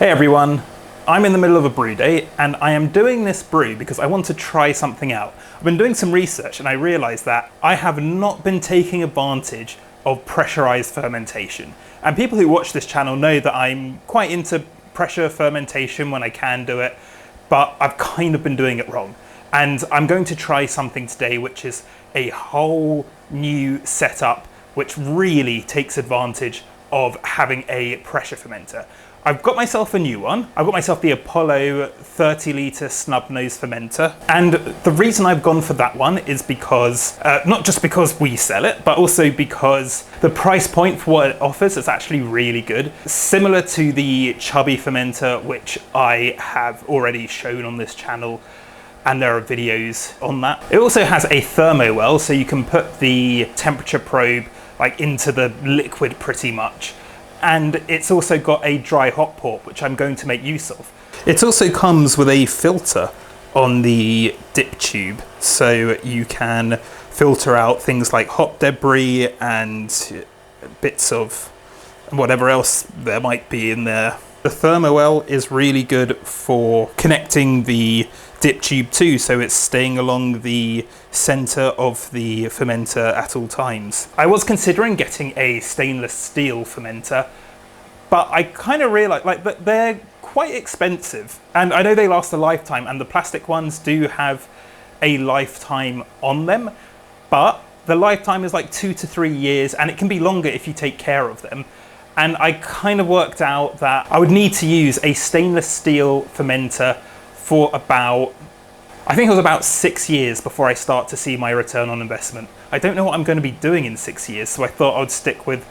Hey everyone, I'm in the middle of a brew day and I am doing this brew because I want to try something out. I've been doing some research and I realised that I have not been taking advantage of pressurised fermentation. And people who watch this channel know that I'm quite into pressure fermentation when I can do it, but I've kind of been doing it wrong. And I'm going to try something today which is a whole new setup which really takes advantage of having a pressure fermenter. I've got myself a new one. I've got myself the Apollo 30 litre snub nose fermenter. And the reason I've gone for that one is because, not just because we sell it, but also because the price point for what it offers is actually really good. Similar to the chubby fermenter, which I have already shown on this channel, and there are videos on that. It also has a thermo well, so you can put the temperature probe like into the liquid pretty much. And it's also got a dry hop port, which I'm going to make use of. It also comes with a filter on the dip tube, so you can filter out things like hop debris and bits of whatever else there might be in there. The thermowell is really good for connecting the dip tube too, so it's staying along the center of the fermenter at all times. I was considering getting a stainless steel fermenter, but I kind of realized that they're quite expensive, and I know they last a lifetime, and the plastic ones do have a lifetime on them, but the lifetime is like 2 to 3 years, and it can be longer if you take care of them. And I kind of worked out that I would need to use a stainless steel fermenter for about, I think it was about 6 years before I start to see my return on investment. I don't know what I'm going to be doing in 6 years, so I thought I would stick with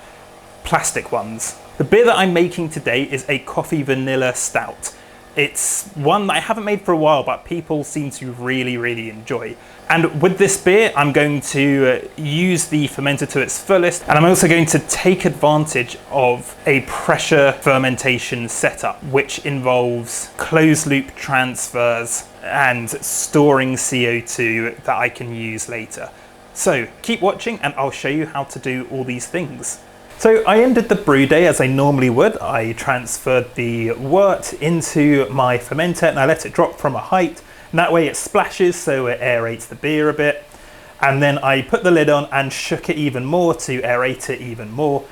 plastic ones. The beer that I'm making today is a coffee vanilla stout. It's one that I haven't made for a while, but people seem to really enjoy. And with this beer, I'm going to use the fermenter to its fullest, and I'm also going to take advantage of a pressure fermentation setup, which involves closed loop transfers and storing CO2 that I can use later. So keep watching and I'll show you how to do all these things. So I ended the brew day as I normally would. I transferred the wort into my fermenter and I let it drop from a height. And that way it splashes, so it aerates the beer a bit. And then I put the lid on and shook it even more to aerate it even more.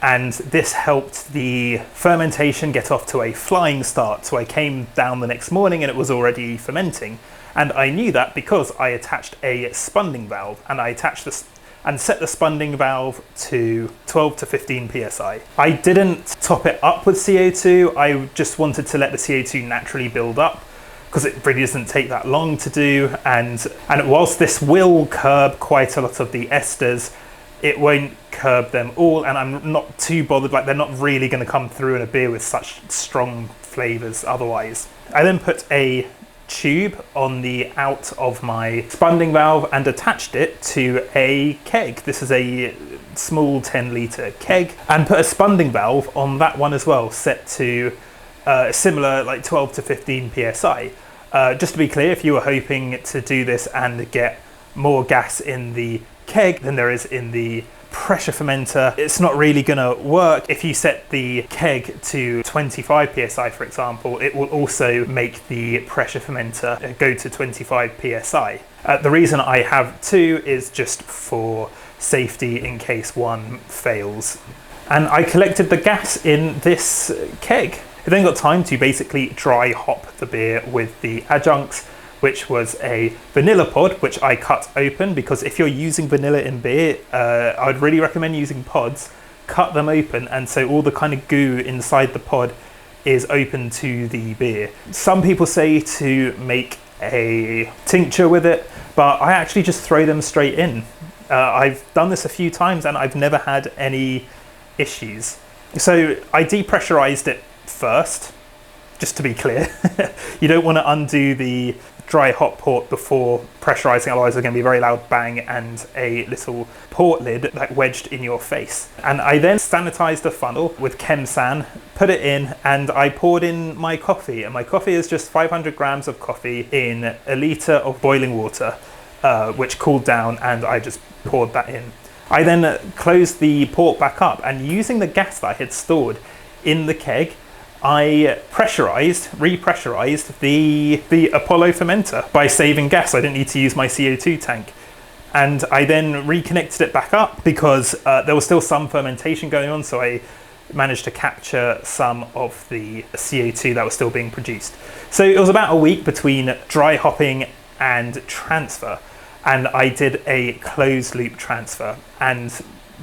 And this helped the fermentation get off to a flying start. So I came down the next morning and it was already fermenting. And I knew that because I attached a spunding valve, and I attached this and set the spunding valve to 12 to 15 psi. I didn't top it up with CO2, I just wanted to let the CO2 naturally build up, because it really doesn't take that long to do, and whilst this will curb quite a lot of the esters, it won't curb them all, and I'm not too bothered, like they're not really going to come through in a beer with such strong flavours otherwise. I then put a tube on the out of my spunding valve and attached it to a keg. This is a small 10 litre keg, and put a spunding valve on that one as well, set to similar, like 12 to 15 psi. Just to be clear, if you were hoping to do this and get more gas in the keg than there is in the pressure fermenter, it's not really gonna work. If you set the keg to 25 psi, for example, it will also make the pressure fermenter go to 25 psi. The reason I have two is just for safety in case one fails. And I collected the gas in this keg. I then got time to basically dry hop the beer with the adjuncts, which was a vanilla pod, which I cut open, because if you're using vanilla in beer, I would really recommend using pods. Cut them open, and so all the kind of goo inside the pod is open to the beer. Some people say to make a tincture with it, but I actually just throw them straight in. I've done this a few times and I've never had any issues. So I depressurized it first, just to be clear. You don't want to undo the dry hop port before pressurizing, otherwise there's going to be a very loud bang and a little port lid like wedged in your face. And I then sanitized the funnel with Chem-San, put it in, and I poured in my coffee, and my coffee is just 500 grams of coffee in a litre of boiling water, which cooled down, and I just poured that in. I then closed the port back up, and using the gas that I had stored in the keg, I repressurized the Apollo fermenter by saving gas. I didn't need to use my CO2 tank. And I then reconnected it back up because there was still some fermentation going on, so I managed to capture some of the CO2 that was still being produced. So it was about a week between dry hopping and transfer, and I did a closed loop transfer. And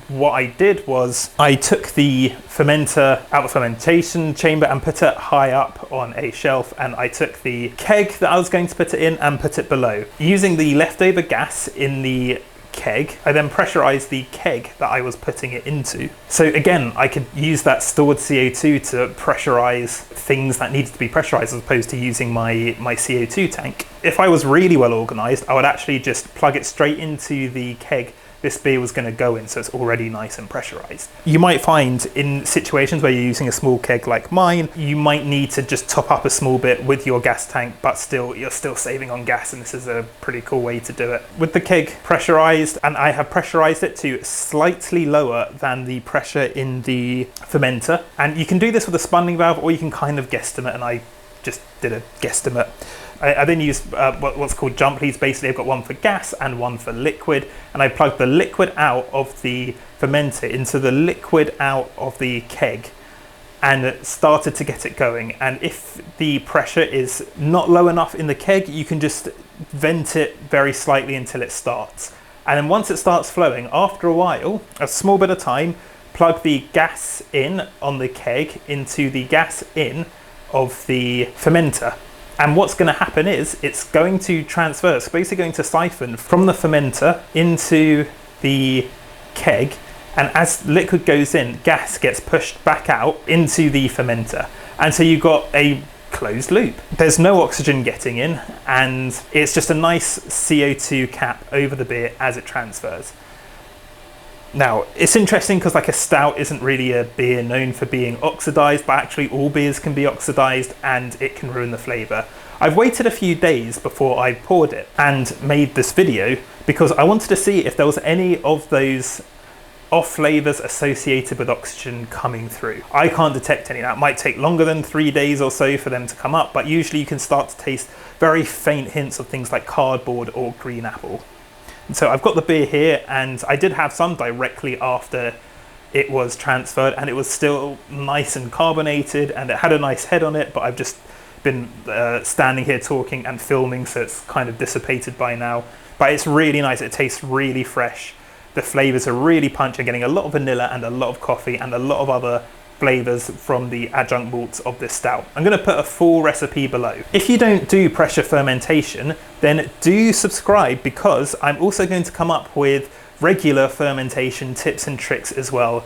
what I did was I took the fermenter out of the fermentation chamber and put it high up on a shelf, and I took the keg that I was going to put it in and put it below. Using the leftover gas in the keg, I then pressurized the keg that I was putting it into. So again, I could use that stored CO2 to pressurize things that needed to be pressurized, as opposed to using my CO2 tank. If I was really well organized, I would actually just plug it straight into the keg this beer was going to go in, so it's already nice and pressurized. You might find in situations where you're using a small keg like mine, you might need to just top up a small bit with your gas tank, but you're still saving on gas, and this is a pretty cool way to do it. With the keg pressurized, and I have pressurized it to slightly lower than the pressure in the fermenter, and you can do this with a spunding valve, or you can kind of guesstimate, and I just did a guesstimate. I then used what's called jump leads. Basically, I've got one for gas and one for liquid, and I plugged the liquid out of the fermenter into the liquid out of the keg and started to get it going. And if the pressure is not low enough in the keg, you can just vent it very slightly until it starts. And then once it starts flowing, after a while, a small bit of time, plug the gas in on the keg into the gas in of the fermenter. And what's going to happen is it's going to transfer, it's basically going to siphon from the fermenter into the keg, and as liquid goes in, gas gets pushed back out into the fermenter. And so you've got a closed loop. There's no oxygen getting in, and it's just a nice CO2 cap over the beer as it transfers. Now, it's interesting because like a stout isn't really a beer known for being oxidized, but actually all beers can be oxidized and it can ruin the flavor. I've waited a few days before I poured it and made this video because I wanted to see if there was any of those off flavors associated with oxygen coming through. I can't detect any. Now, it might take longer than 3 days or so for them to come up, but usually you can start to taste very faint hints of things like cardboard or green apple. So I've got the beer here, and I did have some directly after it was transferred, and it was still nice and carbonated, and it had a nice head on it, but I've just been standing here talking and filming, so it's kind of dissipated by now. But it's really nice. It tastes really fresh. The flavors are really punchy, getting a lot of vanilla and a lot of coffee and a lot of other flavors from the adjunct malts of this stout. I'm going to put a full recipe below. If you don't do pressure fermentation, then do subscribe, because I'm also going to come up with regular fermentation tips and tricks as well.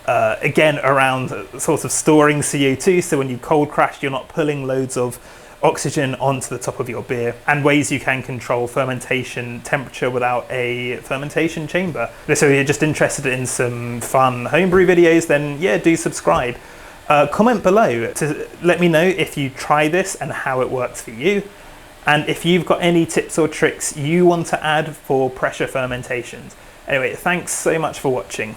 Again, around sort of storing CO2, so when you cold crash, you're not pulling loads of oxygen onto the top of your beer, and ways you can control fermentation temperature without a fermentation chamber. So if you're just interested in some fun homebrew videos, then yeah, do subscribe. Comment below to let me know if you try this and how it works for you, and if you've got any tips or tricks you want to add for pressure fermentations. Anyway, thanks so much for watching.